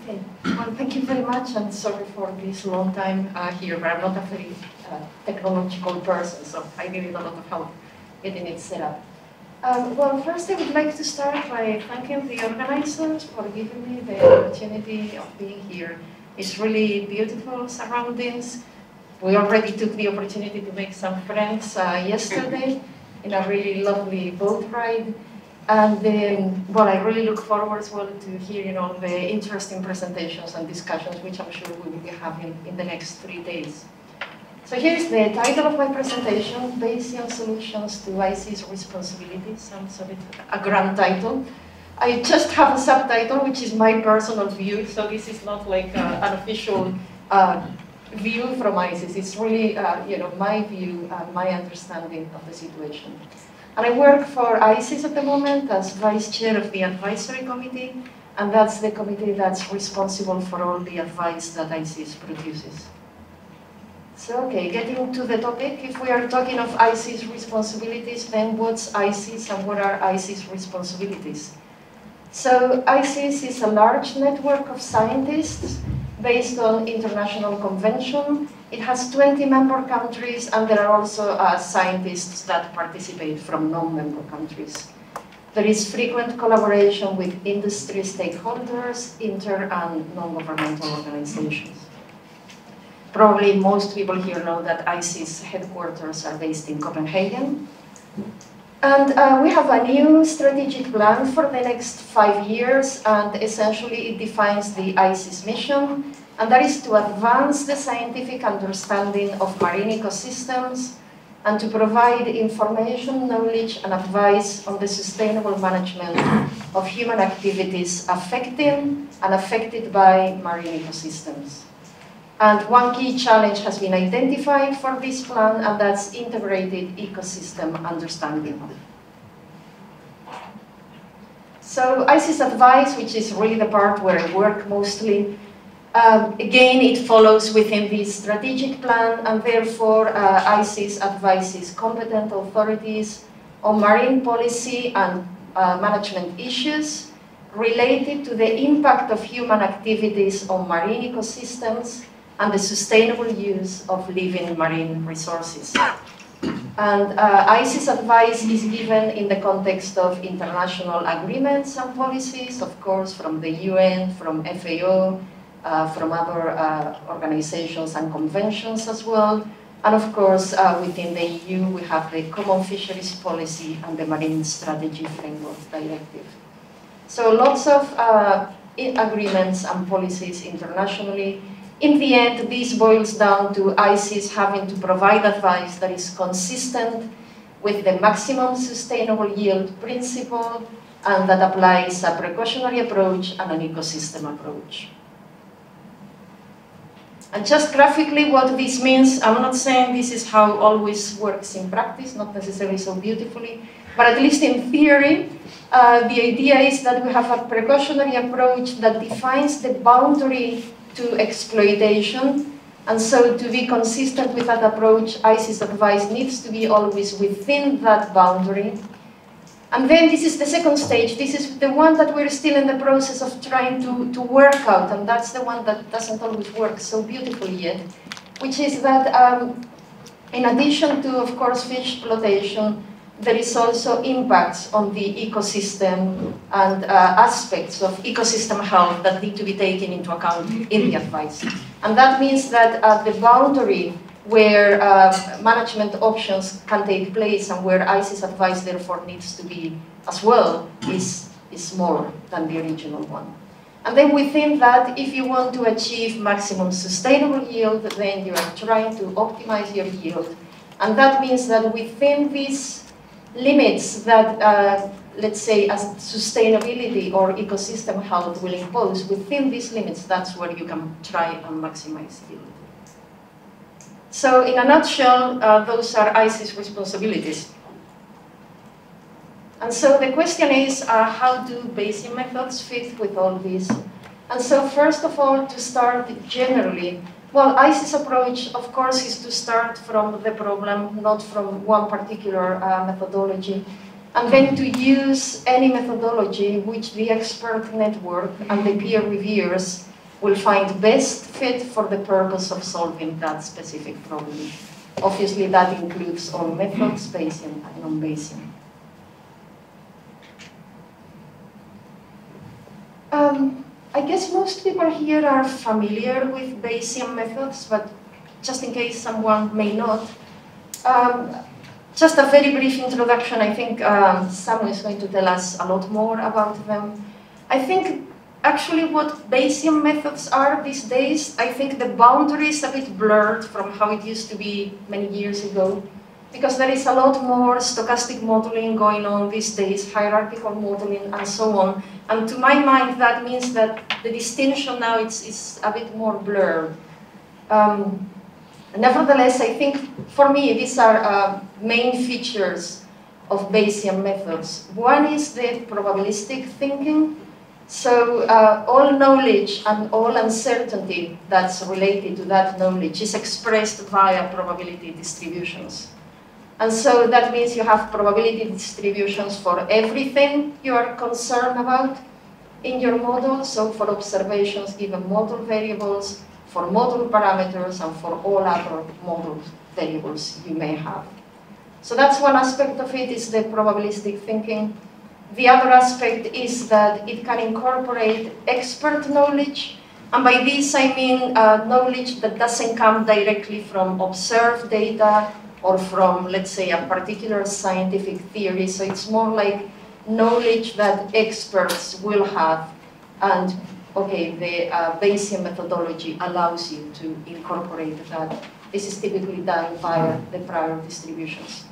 Okay, well, thank you very much, and sorry for this long time here, but I'm not a very technological person, so I needed a lot of help getting it set up. Well, first I would like to start by thanking the organizers for giving me the opportunity of being here. It's really beautiful surroundings. We already took the opportunity to make some friends yesterday in a really lovely boat ride. And well, I really look forward as well to hearing all the interesting presentations and discussions, which I'm sure we will be having in the next 3 days. So here's the title of my presentation, Bayesian Solutions to ICES Responsibilities. Sounds a bit a grand title. I just have a subtitle, which is my personal view, so this is not like an official view from ICES. It's really my view and my understanding of the situation. And I work for ICES at the moment as Vice Chair of the Advisory Committee, and that's the committee that's responsible for all the advice that ICES produces. So, okay, getting to the topic, if we are talking of ICES responsibilities, then what's ICES and what are ICES responsibilities? So, ICES is a large network of scientists based on international convention. It has 20 member countries, and there are also scientists that participate from non-member countries. There is frequent collaboration with industry stakeholders, inter and non-governmental organizations. Probably most people here know that ICES headquarters are based in Copenhagen. And we have a new strategic plan for the next 5 years, and essentially it defines the ICES mission, and that is to advance the scientific understanding of marine ecosystems and to provide information, knowledge, and advice on the sustainable management of human activities affecting and affected by marine ecosystems. And one key challenge has been identified for this plan, and that's integrated ecosystem understanding. So ICES advice, which is really the part where I work mostly, again, it follows within this strategic plan, and therefore ICES advises competent authorities on marine policy and management issues related to the impact of human activities on marine ecosystems and the sustainable use of living marine resources. And ICES advice is given in the context of international agreements and policies, of course, from the UN, from FAO, from other organizations and conventions as well. And of course, within the EU, we have the Common Fisheries Policy and the Marine Strategy Framework Directive. So lots of agreements and policies internationally. In the end, this boils down to ICES having to provide advice that is consistent with the maximum sustainable yield principle and that applies a precautionary approach and an ecosystem approach. And just graphically what this means, I'm not saying this is how it always works in practice, not necessarily so beautifully, but at least in theory, the idea is that we have a precautionary approach that defines the boundary to exploitation, and so to be consistent with that approach, ICES advice needs to be always within that boundary. And then this is the second stage. This is the one that we're still in the process of trying to work out, and that's the one that doesn't always work so beautifully yet, which is that in addition to, of course, fish exploitation, there is also impacts on the ecosystem and aspects of ecosystem health that need to be taken into account in the advice. And that means that the boundary where management options can take place and where ICES advice therefore needs to be as well is more than the original one. And then within that, if you want to achieve maximum sustainable yield, then you are trying to optimize your yield. And that means that within these limits that, let's say, as sustainability or ecosystem health will impose, within these limits, that's where you can try and maximize yield. So in a nutshell, those are ICES responsibilities. And so the question is, how do Bayesian methods fit with all this? And so first of all, to start generally, well, ICES approach, of course, is to start from the problem, not from one particular methodology, and then to use any methodology which the expert network and the peer reviewers will find best fit for the purpose of solving that specific problem. Obviously, that includes all methods, Bayesian and non-Bayesian. I guess most people here are familiar with Bayesian methods, but just in case someone may not, just a very brief introduction. I think Sam is going to tell us a lot more about them. I think actually what Bayesian methods are these days, I think the boundary is a bit blurred from how it used to be many years ago, because there is a lot more stochastic modeling going on these days, hierarchical modeling and so on. And to my mind, that means that the distinction now is a bit more blurred. Nevertheless, I think for me, these are main features of Bayesian methods. One is the probabilistic thinking. So all knowledge and all uncertainty that's related to that knowledge is expressed via probability distributions. And so that means you have probability distributions for everything you are concerned about in your model. So for observations given model variables, for model parameters, and for all other model variables you may have. So that's one aspect of it, is the probabilistic thinking. The other aspect is that it can incorporate expert knowledge. And by this I mean knowledge that doesn't come directly from observed data or from, let's say, a particular scientific theory. So it's more like knowledge that experts will have. And, okay, the Bayesian methodology allows you to incorporate that. This is typically done via the prior distributions.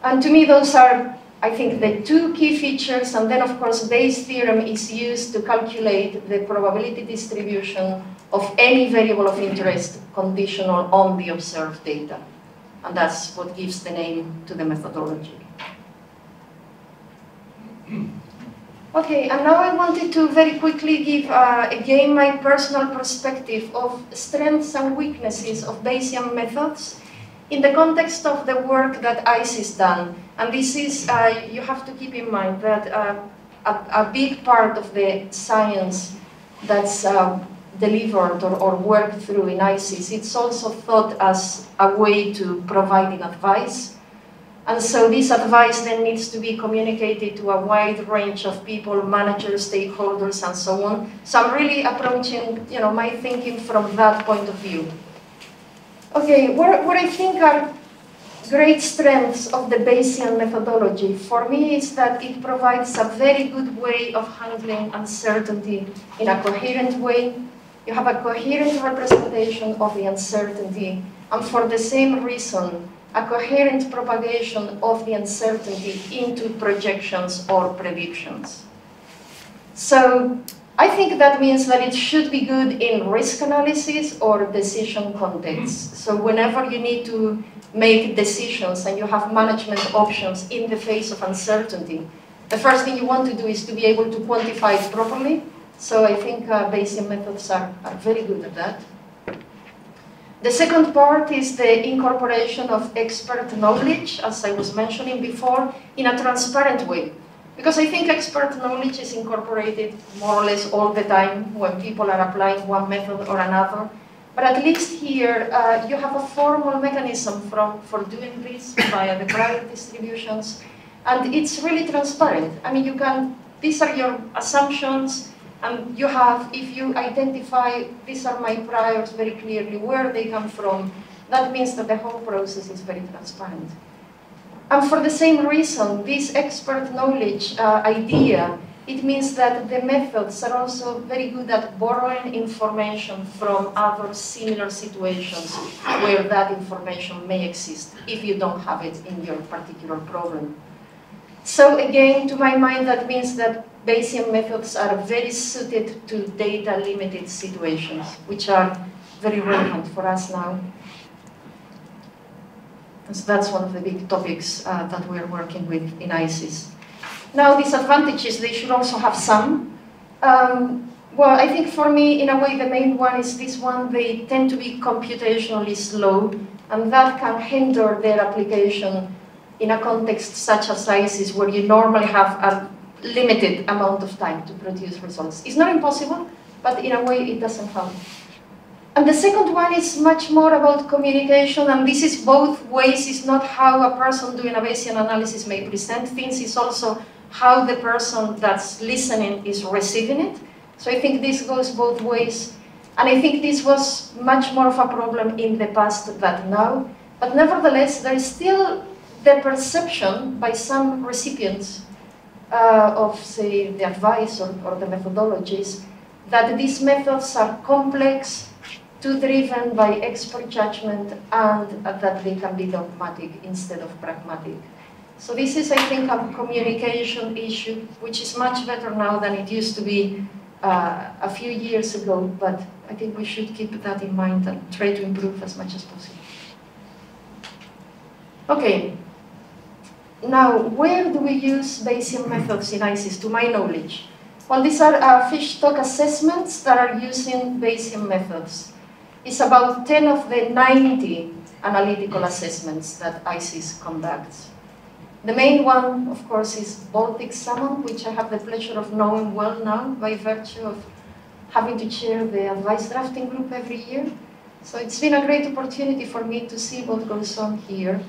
And to me, those are, I think, the two key features. And then, of course, Bayes' theorem is used to calculate the probability distribution of any variable of interest conditional on the observed data. And that's what gives the name to the methodology. Okay, and now I wanted to very quickly give, again, my personal perspective of strengths and weaknesses of Bayesian methods in the context of the work that ICES done. And this is, you have to keep in mind that a big part of the science that's delivered or worked through in ICES, it's also thought as a way to providing advice. And so this advice then needs to be communicated to a wide range of people, managers, stakeholders, and so on. So I'm really approaching, my thinking from that point of view. Okay, what I think are great strengths of the Bayesian methodology for me is that it provides a very good way of handling uncertainty in a coherent way. You have a coherent representation of the uncertainty, and for the same reason, a coherent propagation of the uncertainty into projections or predictions. So I think that means that it should be good in risk analysis or decision contexts. So whenever you need to make decisions and you have management options in the face of uncertainty, the first thing you want to do is to be able to quantify it properly. So I think Bayesian methods are very good at that. The second part is the incorporation of expert knowledge, as I was mentioning before, in a transparent way. Because I think expert knowledge is incorporated more or less all the time when people are applying one method or another. But at least here, you have a formal mechanism for doing this via the prior distributions. And it's really transparent. I mean, these are your assumptions. And you have, if you identify, these are my priors very clearly, where they come from, that means that the whole process is very transparent. And for the same reason, this expert knowledge idea, it means that the methods are also very good at borrowing information from other similar situations where that information may exist, if you don't have it in your particular problem. So again, to my mind, that means that Bayesian methods are very suited to data-limited situations, which are very relevant for us now. And so that's one of the big topics that we're working with in ICES. Now, disadvantages, they should also have some. Well, I think for me, in a way, the main one is this one. They tend to be computationally slow, and that can hinder their application in a context such as ICES, where you normally have a limited amount of time to produce results. It's not impossible, but in a way it doesn't help. And the second one is much more about communication, and this is both ways. It's not how a person doing a Bayesian analysis may present things, it's also how the person that's listening is receiving it. So I think this goes both ways. And I think this was much more of a problem in the past than now. But nevertheless, there is still the perception by some recipients of, say, the advice or the methodologies, that these methods are complex, too driven by expert judgment, and that they can be dogmatic instead of pragmatic. So this is, I think, a communication issue, which is much better now than it used to be a few years ago, but I think we should keep that in mind and try to improve as much as possible. Okay. Now, where do we use Bayesian methods in ICES, to my knowledge? Well, these are fish stock assessments that are using Bayesian methods. It's about 10 of the 90 analytical assessments that ICES conducts. The main one, of course, is Baltic salmon, which I have the pleasure of knowing well now by virtue of having to chair the advice drafting group every year. So it's been a great opportunity for me to see what goes on here.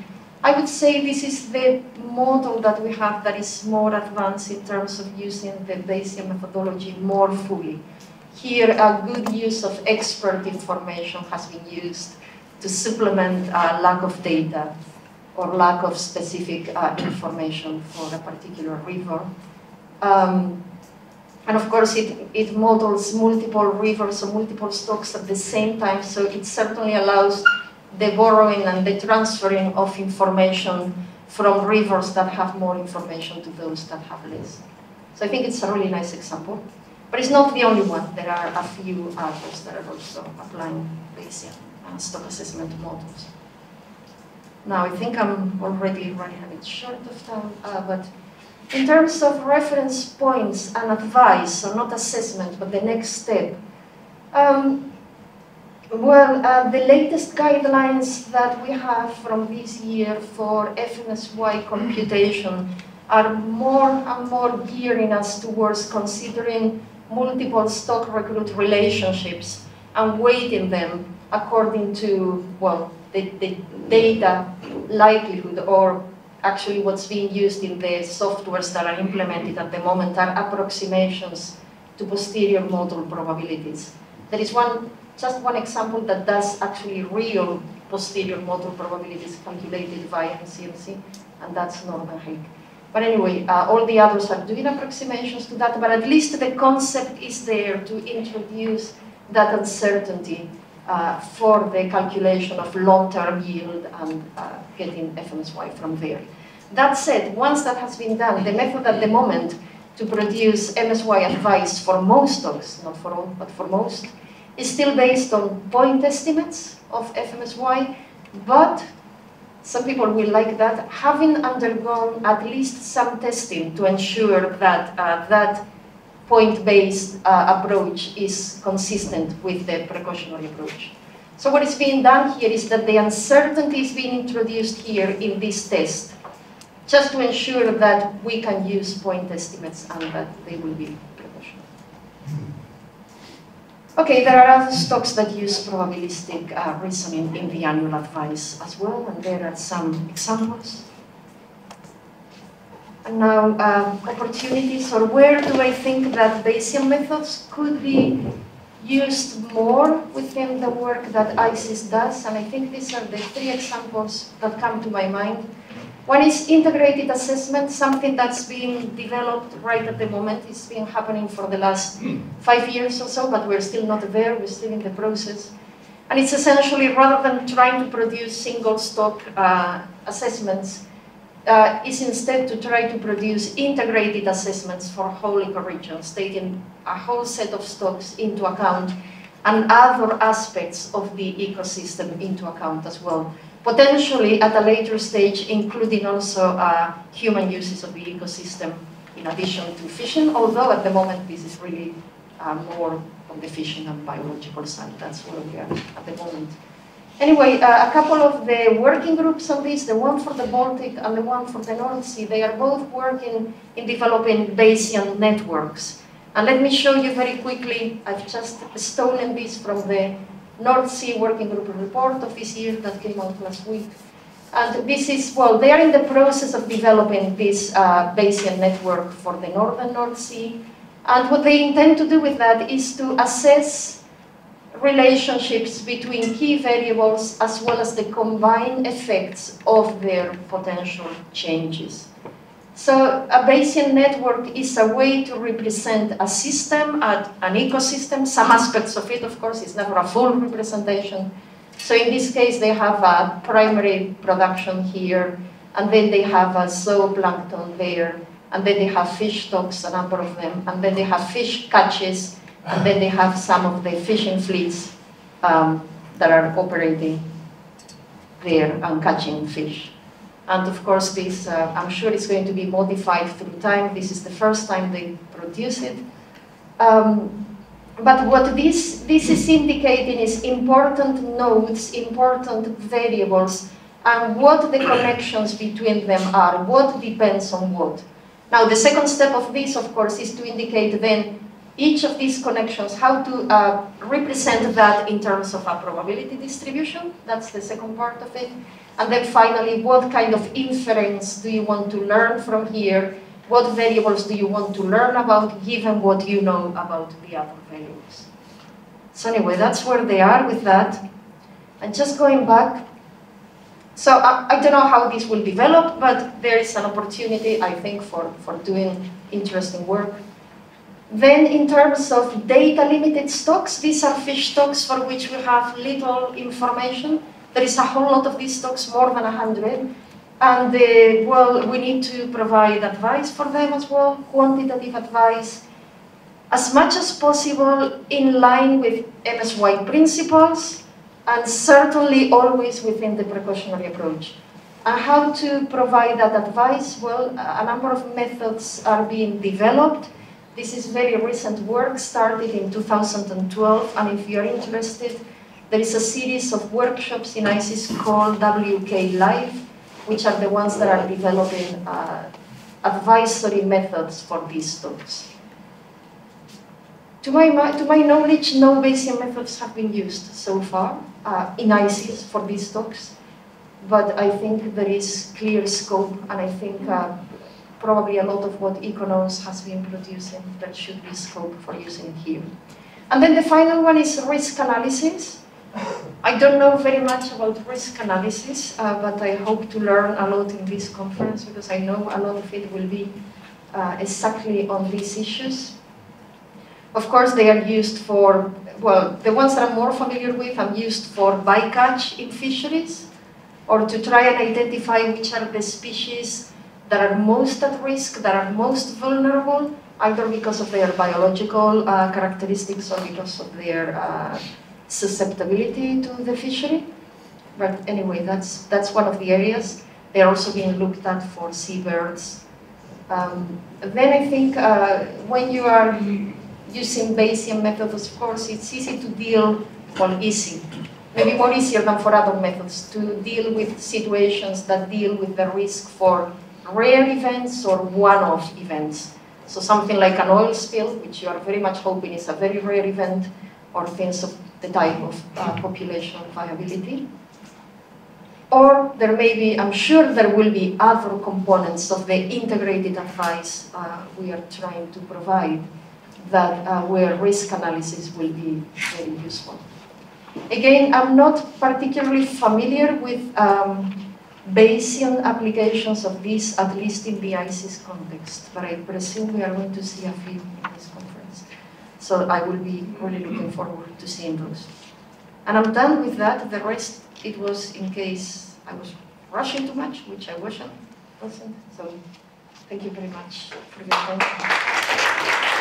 I would say this is the model that we have that is more advanced in terms of using the Bayesian methodology more fully. Here, a good use of expert information has been used to supplement lack of data or lack of specific information for a particular river. And of course, it models multiple rivers or multiple stocks at the same time, so it certainly allows the borrowing and the transferring of information from rivers that have more information to those that have less. So I think it's a really nice example. But it's not the only one. There are a few others that are also applying Bayesian stock assessment models. Now, I think I'm already running a bit short of time, but in terms of reference points and advice, so not assessment, but the next step, the latest guidelines that we have from this year for FMSY computation are more and more gearing us towards considering multiple stock recruit relationships and weighting them according to, well, the data likelihood, or actually what's being used in the softwares that are implemented at the moment are approximations to posterior model probabilities. There is just one example that does actually real posterior model probabilities calculated via CMC, and that's Northern Hague. But anyway, all the others are doing approximations to that, but at least the concept is there to introduce that uncertainty for the calculation of long-term yield and getting FMSY from there. That said, once that has been done, the method at the moment to produce MSY advice for most stocks, not for all, but for most, is still based on point estimates of FMSY, but some people will like that, having undergone at least some testing to ensure that that point-based approach is consistent with the precautionary approach. So what is being done here is that the uncertainty is being introduced here in this test, just to ensure that we can use point estimates and that they will be precautionary. Okay, there are other stocks that use probabilistic reasoning in the annual advice as well, and there are some examples. And now, opportunities, or where do I think that Bayesian methods could be used more within the work that ICES does? And I think these are the three examples that come to my mind. One is integrated assessment, something that's being developed right at the moment. It's been happening for the last 5 years or so, but we're still not there, we're still in the process. And it's essentially, rather than trying to produce single stock assessments, is instead to try to produce integrated assessments for whole ecoregions, taking a whole set of stocks into account and other aspects of the ecosystem into account as well. Potentially at a later stage, including also human uses of the ecosystem in addition to fishing, although at the moment this is really more on the fishing and biological side. That's where we are at the moment. Anyway, a couple of the working groups on this, the one for the Baltic and the one for the North Sea, they are both working in developing Bayesian networks And let me show you very quickly, I've just stolen this from the North Sea Working Group report of this year that came out last week. And this is, well, they are in the process of developing this Bayesian network for the Northern North Sea. And what they intend to do with that is to assess relationships between key variables as well as the combined effects of their potential changes. So a Bayesian network is a way to represent a system, an ecosystem. Some aspects of it, of course, is never a full representation. So in this case, they have a primary production here, and then they have a zooplankton there, and then they have fish stocks, a number of them, and then they have fish catches, and then they have some of the fishing fleets that are operating there and catching fish. And of course, this, I'm sure it's going to be modified through time. This is the first time they produce it. But what this is indicating is important nodes, important variables, and what the connections between them are, what depends on what. Now, the second step of this, of course, is to indicate then each of these connections, how to represent that in terms of a probability distribution. That's the second part of it. And then finally, what kind of inference do you want to learn from here? What variables do you want to learn about, given what you know about the other variables? So anyway, that's where they are with that. And just going back, so I don't know how this will develop, but there is an opportunity, I think, for doing interesting work. Then in terms of data-limited stocks, these are fish stocks for which we have little information. There is a whole lot of these stocks, more than 100. And well, we need to provide advice for them as well, quantitative advice, as much as possible in line with MSY principles, and certainly always within the precautionary approach. And how to provide that advice? Well, a number of methods are being developed. This is very recent work, started in 2012, and if you're interested, there is a series of workshops in ICES called WK Live, which are the ones that are developing advisory methods for these stocks. To my knowledge, no Bayesian methods have been used so far in ICES for these stocks, but I think there is clear scope, and I think probably a lot of what ECOKNOWS has been producing, there should be scope for using here. And then the final one is risk analysis. I don't know very much about risk analysis, but I hope to learn a lot in this conference, because I know a lot of it will be exactly on these issues. Of course, they are used for, well, the ones that I'm more familiar with, I'm used for bycatch in fisheries, or to try and identify which are the species that are most at risk, that are most vulnerable, either because of their biological characteristics or because of their susceptibility to the fishery. But anyway, that's one of the areas. They're also being looked at for seabirds. Then I think when you are using Bayesian methods, of course, it's easy to deal, well, easy, maybe more easier than for other methods, to deal with situations that deal with the risk for rare events or one-off events. So something like an oil spill, which you are very much hoping is a very rare event, or things of the type of population viability. Or there may be, I'm sure there will be other components of the integrated advice we are trying to provide that where risk analysis will be very useful. Again, I'm not particularly familiar with Bayesian applications of this, at least in the ICES context, but I presume we are going to see a few in this conference. So I will be really looking forward to seeing those. And I'm done with that. The rest, it was in case I was rushing too much, which I wasn't. So thank you very much for your attention.